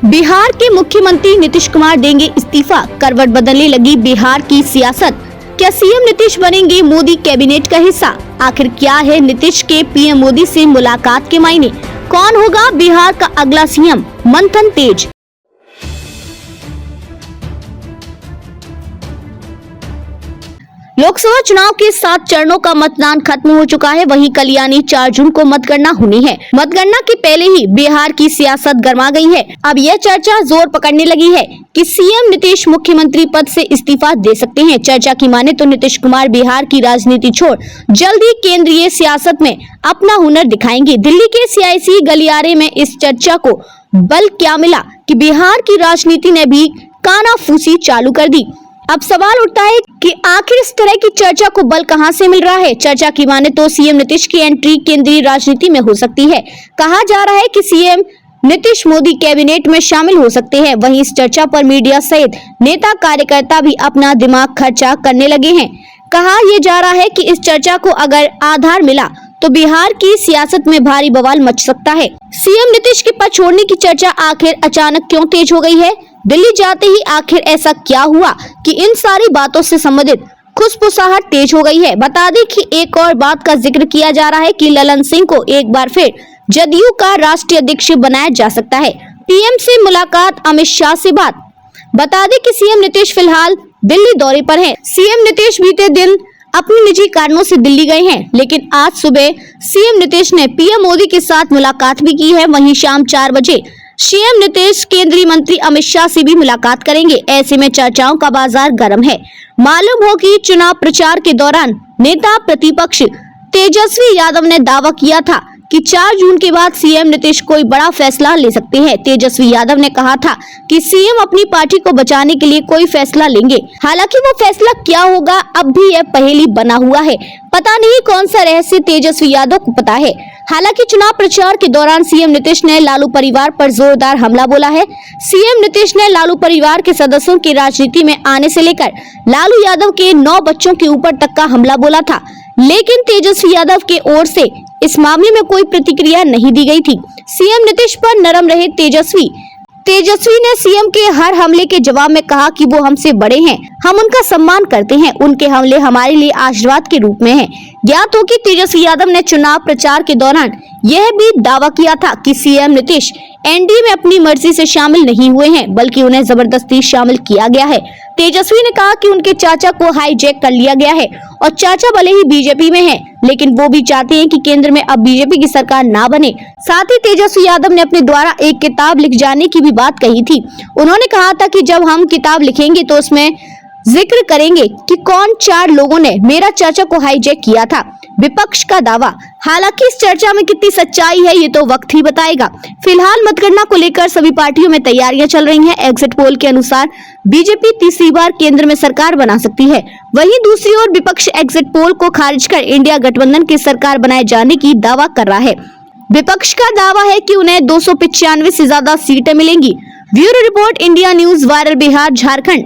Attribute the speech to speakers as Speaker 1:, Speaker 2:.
Speaker 1: बिहार के मुख्यमंत्री नीतीश कुमार देंगे इस्तीफा, करवट बदलने लगी बिहार की सियासत। क्या सीएम नीतीश बनेंगे मोदी कैबिनेट का हिस्सा? आखिर क्या है नीतीश के पीएम मोदी से मुलाकात के मायने? कौन होगा बिहार का अगला सीएम? मंथन तेज। लोकसभा चुनाव के 7 चरणों का मतदान खत्म हो चुका है। वहीं कल यानी 4 जून को मतगणना होनी है। मतगणना के पहले ही बिहार की सियासत गर्मा गई है। अब यह चर्चा जोर पकड़ने लगी है कि सीएम नीतीश मुख्यमंत्री पद से इस्तीफा दे सकते हैं। चर्चा की माने तो नीतीश कुमार बिहार की राजनीति छोड़ जल्द ही केंद्रीय सियासत में अपना हुनर दिखाएंगे। दिल्ली के सियासी गलियारे में इस चर्चा को बल क्या मिला कि बिहार की राजनीति ने भी कानाफूसी चालू कर दी। अब सवाल उठता है कि आखिर इस तरह की चर्चा को बल कहां से मिल रहा है। चर्चा की माने तो सीएम नीतीश की एंट्री केंद्रीय राजनीति में हो सकती है। कहा जा रहा है कि सीएम नीतीश मोदी कैबिनेट में शामिल हो सकते हैं। वहीं इस चर्चा पर मीडिया सहित नेता कार्यकर्ता भी अपना दिमाग खर्चा करने लगे हैं। कहा यह जा रहा है कि इस चर्चा को अगर आधार मिला तो बिहार की सियासत में भारी बवाल मच सकता है। सीएम नीतीश के पद छोड़ने की चर्चा आखिर अचानक क्यों तेज हो गई है? दिल्ली जाते ही आखिर ऐसा क्या हुआ कि इन सारी बातों से संबंधित खुसफुसाहट तेज हो गई है? बता दें कि एक और बात का जिक्र किया जा रहा है कि ललन सिंह को एक बार फिर जदयू का राष्ट्रीय अध्यक्ष बनाया जा सकता है। पीएम से मुलाकात, अमित शाह से बात। बता दें कि सीएम नीतीश फिलहाल दिल्ली दौरे पर हैं। सीएम नीतीश बीते दिन अपने निजी कारणों से दिल्ली गए हैं, लेकिन आज सुबह सीएम नीतीश ने पीएम मोदी के साथ मुलाकात भी की है। वहीं शाम 4 बजे सीएम नीतीश केंद्रीय मंत्री अमित शाह से भी मुलाकात करेंगे। ऐसे में चर्चाओं का बाजार गर्म है। मालूम हो कि चुनाव प्रचार के दौरान नेता प्रतिपक्ष तेजस्वी यादव ने दावा किया था कि 4 जून के बाद सीएम नीतीश कोई बड़ा फैसला ले सकते हैं। तेजस्वी यादव ने कहा था कि सीएम अपनी पार्टी को बचाने के लिए कोई फैसला लेंगे। हालांकि वो फैसला क्या होगा अब भी यह पहेली बना हुआ है। पता नहीं कौन सा रहस्य तेजस्वी यादव को पता है। हालांकि चुनाव प्रचार के दौरान सीएम नीतीश ने लालू परिवार पर जोरदार हमला बोला है। सीएम नीतीश ने लालू परिवार के सदस्यों की राजनीति में आने से लेकर लालू यादव के 9 बच्चों के ऊपर तक का हमला बोला था, लेकिन तेजस्वी यादव के ओर से इस मामले में कोई प्रतिक्रिया नहीं दी गई थी। सीएम नीतीश पर नरम रहे तेजस्वी ने सीएम के हर हमले के जवाब में कहा कि वो हमसे बड़े हैं, हम उनका सम्मान करते हैं, उनके हमले हमारे लिए आशीर्वाद के रूप में हैं। ज्ञात हो कि तेजस्वी यादव ने चुनाव प्रचार के दौरान यह भी दावा किया था कि सीएम नीतीश एनडीए में अपनी मर्जी से शामिल नहीं हुए हैं, बल्कि उन्हें जबरदस्ती शामिल किया गया है। तेजस्वी ने कहा कि उनके चाचा को हाईजैक कर लिया गया है और चाचा भले ही बीजेपी में हैं, लेकिन वो भी चाहते हैं कि केंद्र में अब बीजेपी की सरकार ना बने। साथ ही तेजस्वी यादव ने अपने द्वारा एक किताब लिख जाने की भी बात कही थी। उन्होंने कहा था कि जब हम किताब लिखेंगे तो उसमें जिक्र करेंगे कि कौन 4 लोगों ने मेरा चाचा को हाईजैक किया था। विपक्ष का दावा। हालांकि इस चर्चा में कितनी सच्चाई है ये तो वक्त ही बताएगा। फिलहाल मतगणना को लेकर सभी पार्टियों में तैयारियां चल रही हैं। एग्जिट पोल के अनुसार बीजेपी तीसरी बार केंद्र में सरकार बना सकती है। वहीं दूसरी ओर विपक्ष एग्जिट पोल को खारिज कर इंडिया गठबंधन की सरकार बनाए जाने की दावा कर रहा है। विपक्ष का दावा है कि उन्हें 295 से ज्यादा सीटें मिलेंगी। Bureau report, India news, viral Bihar Jharkhand.